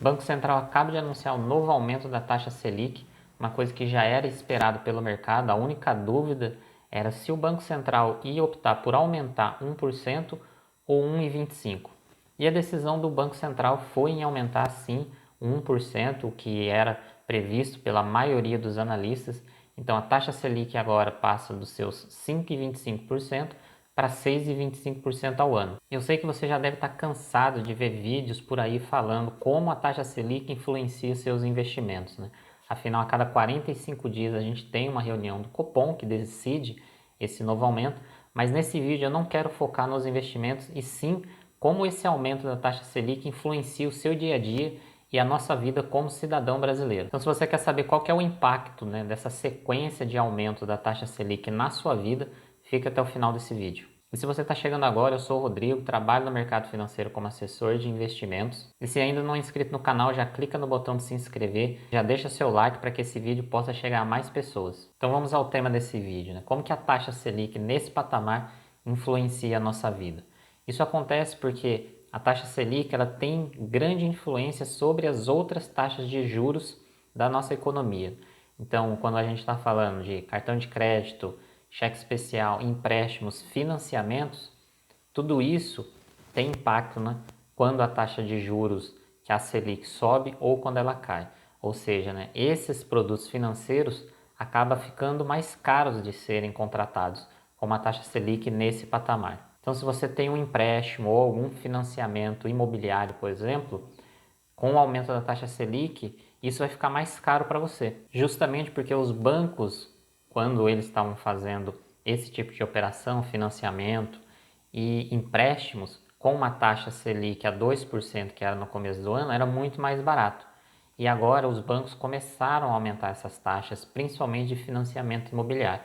O Banco Central acaba de anunciar um novo aumento da taxa Selic, uma coisa que já era esperado pelo mercado. A única dúvida era se o Banco Central ia optar por aumentar 1% ou 1,25%. E a decisão do Banco Central foi em aumentar sim 1%, o que era previsto pela maioria dos analistas. Então a taxa Selic agora passa dos seus 5,25% para 6,25% ao ano. Eu sei que você já deve estar cansado de ver vídeos por aí falando como a taxa Selic influencia seus investimentos, né? Afinal, a cada 45 dias a gente tem uma reunião do Copom que decide esse novo aumento, mas nesse vídeo eu não quero focar nos investimentos e sim como esse aumento da taxa Selic influencia o seu dia a dia e a nossa vida como cidadão brasileiro. Então, se você quer saber qual que é o impacto, né, dessa sequência de aumento da taxa Selic na sua vida, fica até o final desse vídeo. E se você está chegando agora, eu sou o Rodrigo, trabalho no mercado financeiro como assessor de investimentos. E se ainda não é inscrito no canal, já clica no botão de se inscrever, já deixa seu like para que esse vídeo possa chegar a mais pessoas. Então vamos ao tema desse vídeo, né? Como que a taxa Selic nesse patamar influencia a nossa vida? Isso acontece porque a taxa Selic ela tem grande influência sobre as outras taxas de juros da nossa economia. Então, quando a gente está falando de cartão de crédito, cheque especial, empréstimos, financiamentos, tudo isso tem impacto, né, quando a taxa de juros, que é a Selic, sobe ou quando ela cai. Ou seja, né, esses produtos financeiros acabam ficando mais caros de serem contratados, como a taxa Selic nesse patamar. Então, se você tem um empréstimo ou algum financiamento imobiliário, por exemplo, com o aumento da taxa Selic, isso vai ficar mais caro para você. Justamente porque os bancos, quando eles estavam fazendo esse tipo de operação, financiamento e empréstimos, com uma taxa Selic a 2%, que era no começo do ano, era muito mais barato. E agora os bancos começaram a aumentar essas taxas, principalmente de financiamento imobiliário.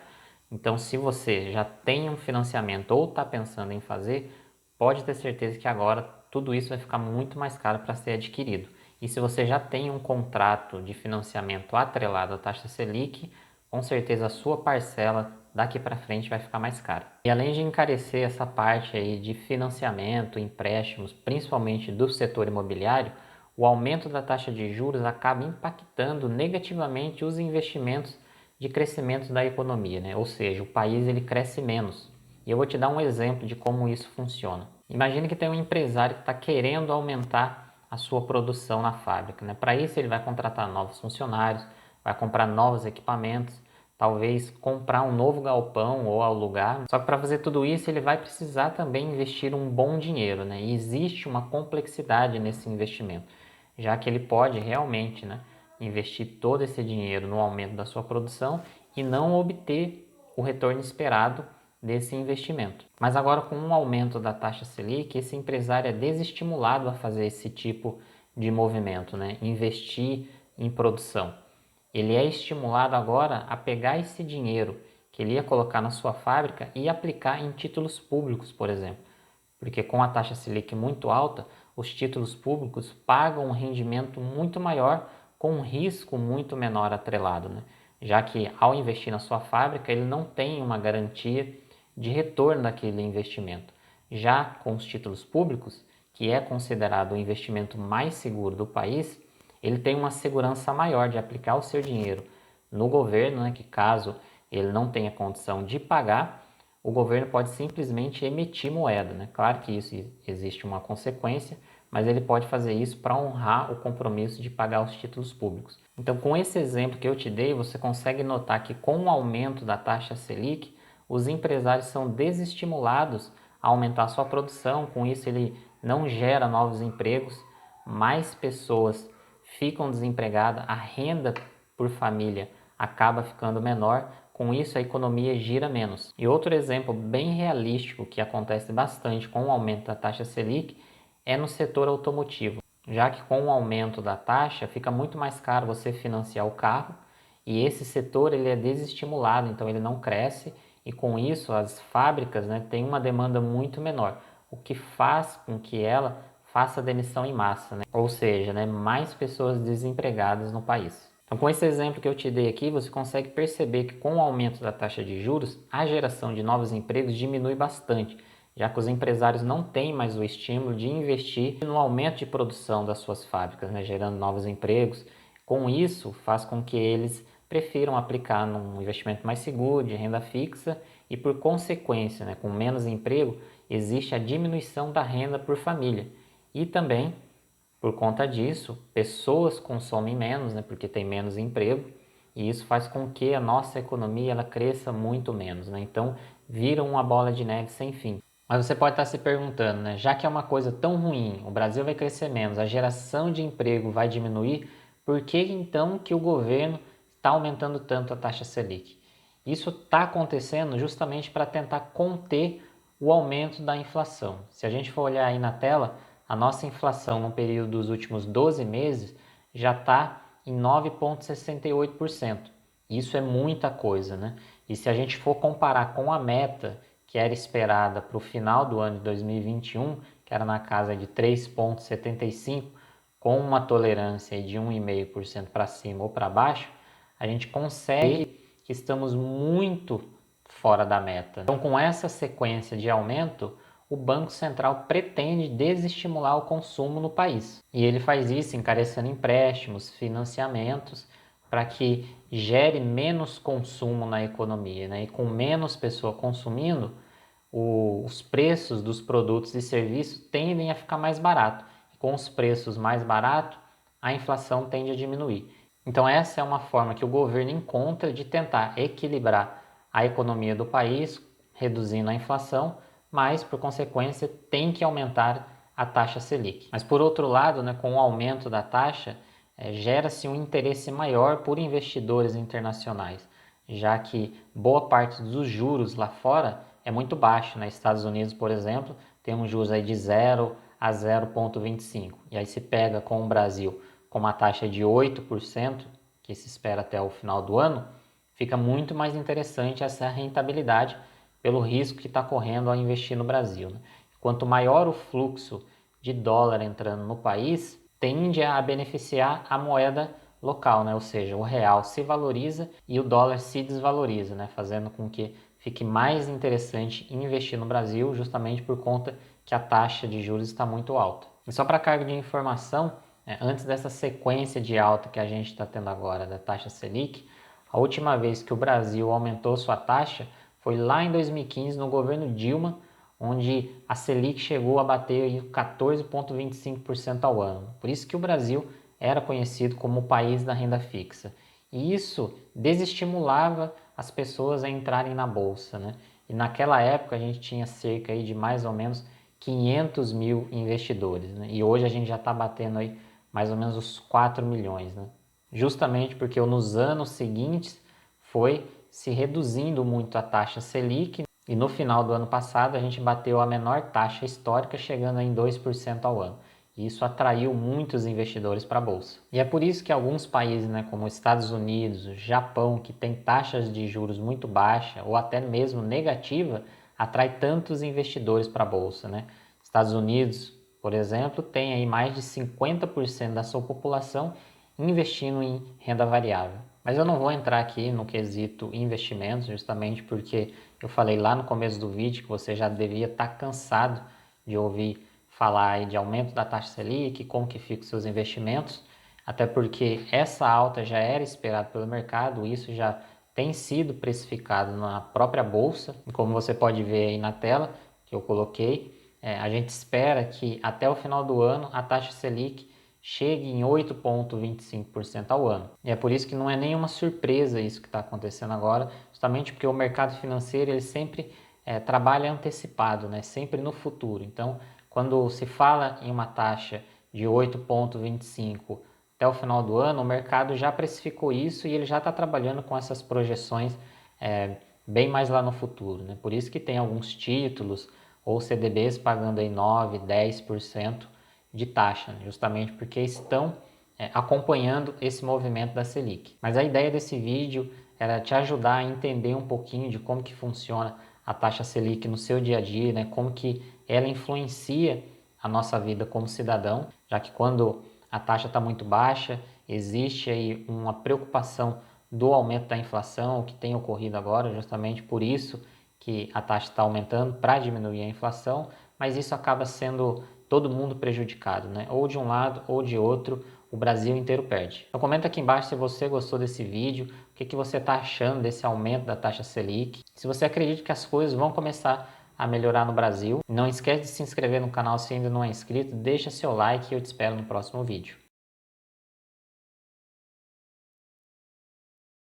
Então, se você já tem um financiamento ou está pensando em fazer, pode ter certeza que agora tudo isso vai ficar muito mais caro para ser adquirido. E se você já tem um contrato de financiamento atrelado à taxa Selic, com certeza a sua parcela daqui para frente vai ficar mais cara. E além de encarecer essa parte aí de financiamento, empréstimos, principalmente do setor imobiliário, o aumento da taxa de juros acaba impactando negativamente os investimentos de crescimento da economia, né? Ou seja, o país ele cresce menos. E eu vou te dar um exemplo de como isso funciona. Imagine que tem um empresário que está querendo aumentar a sua produção na fábrica, né? Para isso ele vai contratar novos funcionários, vai comprar novos equipamentos, talvez comprar um novo galpão ou alugar. Só que para fazer tudo isso ele vai precisar também investir um bom dinheiro, né? E existe uma complexidade nesse investimento, já que ele pode realmente, né, investir todo esse dinheiro no aumento da sua produção e não obter o retorno esperado desse investimento. Mas agora, com um aumento da taxa Selic, esse empresário é desestimulado a fazer esse tipo de movimento, né? Investir em produção. Ele é estimulado agora a pegar esse dinheiro que ele ia colocar na sua fábrica e aplicar em títulos públicos, por exemplo. Porque com a taxa Selic muito alta, os títulos públicos pagam um rendimento muito maior com um risco muito menor atrelado, né? Já que ao investir na sua fábrica ele não tem uma garantia de retorno daquele investimento. Já com os títulos públicos, que é considerado o investimento mais seguro do país, ele tem uma segurança maior de aplicar o seu dinheiro no governo, né, que caso ele não tenha condição de pagar, o governo pode simplesmente emitir moeda, né? Claro que isso existe uma consequência, mas ele pode fazer isso para honrar o compromisso de pagar os títulos públicos. Então, com esse exemplo que eu te dei, você consegue notar que com o aumento da taxa Selic, os empresários são desestimulados a aumentar sua produção, com isso ele não gera novos empregos, mais pessoas ficam desempregadas, a renda por família acaba ficando menor, com isso a economia gira menos. E outro exemplo bem realístico que acontece bastante com o aumento da taxa Selic é no setor automotivo, já que com o aumento da taxa fica muito mais caro você financiar o carro e esse setor ele é desestimulado, então ele não cresce e com isso as fábricas, né, têm uma demanda muito menor, o que faz com que ela faça demissão em massa, né? Ou seja, né, mais pessoas desempregadas no país. Então, com esse exemplo que eu te dei aqui, você consegue perceber que com o aumento da taxa de juros, a geração de novos empregos diminui bastante, já que os empresários não têm mais o estímulo de investir no aumento de produção das suas fábricas, né, gerando novos empregos. Com isso, faz com que eles prefiram aplicar num investimento mais seguro, de renda fixa, e por consequência, né, com menos emprego, existe a diminuição da renda por família. E também, por conta disso, pessoas consomem menos, né, porque tem menos emprego, e isso faz com que a nossa economia ela cresça muito menos, né? Então, vira uma bola de neve sem fim. Mas você pode estar se perguntando, né? Já que é uma coisa tão ruim, o Brasil vai crescer menos, a geração de emprego vai diminuir, por que então que o governo está aumentando tanto a taxa Selic? Isso está acontecendo justamente para tentar conter o aumento da inflação. Se a gente for olhar aí na tela, a nossa inflação no período dos últimos 12 meses já está em 9,68%. Isso é muita coisa, né? E se a gente for comparar com a meta que era esperada para o final do ano de 2021, que era na casa de 3,75%, com uma tolerância de 1,5% para cima ou para baixo, a gente consegue que estamos muito fora da meta. Então, com essa sequência de aumento, o Banco Central pretende desestimular o consumo no país. E ele faz isso encarecendo empréstimos, financiamentos, para que gere menos consumo na economia, né? E com menos pessoa consumindo, os preços dos produtos e serviços tendem a ficar mais barato. E com os preços mais baratos, a inflação tende a diminuir. Então essa é uma forma que o governo encontra de tentar equilibrar a economia do país, reduzindo a inflação, mas por consequência tem que aumentar a taxa Selic. Mas por outro lado, né, com o aumento da taxa, gera-se um interesse maior por investidores internacionais, já que boa parte dos juros lá fora é muito baixo. Nos Estados Unidos, por exemplo, tem um juros aí de 0 a 0,25. E aí se pega com o Brasil com uma taxa de 8%, que se espera até o final do ano, fica muito mais interessante essa rentabilidade pelo risco que está correndo ao investir no Brasil, né? Quanto maior o fluxo de dólar entrando no país, tende a beneficiar a moeda local, né? Ou seja, o real se valoriza e o dólar se desvaloriza, né? Fazendo com que fique mais interessante investir no Brasil, justamente por conta que a taxa de juros está muito alta. E só para cargo de informação, antes dessa sequência de alta que a gente está tendo agora da taxa Selic, a última vez que o Brasil aumentou sua taxa foi lá em 2015, no governo Dilma, onde a Selic chegou a bater 14,25% ao ano. Por isso que o Brasil era conhecido como o país da renda fixa. E isso desestimulava as pessoas a entrarem na bolsa, né? E naquela época a gente tinha cerca aí de mais ou menos 500 mil investidores, né? E hoje a gente já está batendo aí mais ou menos os 4 milhões, né? Justamente porque nos anos seguintes foi se reduzindo muito a taxa Selic e no final do ano passado a gente bateu a menor taxa histórica, chegando em 2% ao ano. E isso atraiu muitos investidores para a bolsa. E é por isso que alguns países, né, como Estados Unidos, Japão, que tem taxas de juros muito baixas ou até mesmo negativa, atrai tantos investidores para a bolsa, né? Estados Unidos, por exemplo, tem aí mais de 50% da sua população investindo em renda variável. Mas eu não vou entrar aqui no quesito investimentos, justamente porque eu falei lá no começo do vídeo que você já devia estar cansado de ouvir falar aí de aumento da taxa Selic, como que ficam os seus investimentos, até porque essa alta já era esperada pelo mercado, isso já tem sido precificado na própria bolsa, e como você pode ver aí na tela que eu coloquei, a gente espera que até o final do ano a taxa Selic chegue em 8,25% ao ano. E é por isso que não é nenhuma surpresa isso que está acontecendo agora, justamente porque o mercado financeiro ele sempre trabalha antecipado, né? Sempre no futuro. Então, quando se fala em uma taxa de 8,25 até o final do ano, o mercado já precificou isso e ele já está trabalhando com essas projeções bem mais lá no futuro, né? Por isso que tem alguns títulos ou CDBs pagando aí 9, 10% de taxa, né? Justamente porque estão acompanhando esse movimento da Selic. Mas a ideia desse vídeo era te ajudar a entender um pouquinho de como que funciona a taxa Selic no seu dia a dia, né? Como que ela influencia a nossa vida como cidadão, já que quando a taxa está muito baixa, existe aí uma preocupação do aumento da inflação, que tem ocorrido agora, justamente por isso que a taxa está aumentando para diminuir a inflação, mas isso acaba sendo todo mundo prejudicado, né? Ou de um lado ou de outro, o Brasil inteiro perde. Então comenta aqui embaixo se você gostou desse vídeo, o que você está achando desse aumento da taxa Selic, se você acredita que as coisas vão começar a melhorar no Brasil. Não esquece de se inscrever no canal se ainda não é inscrito, deixa seu like e eu te espero no próximo vídeo.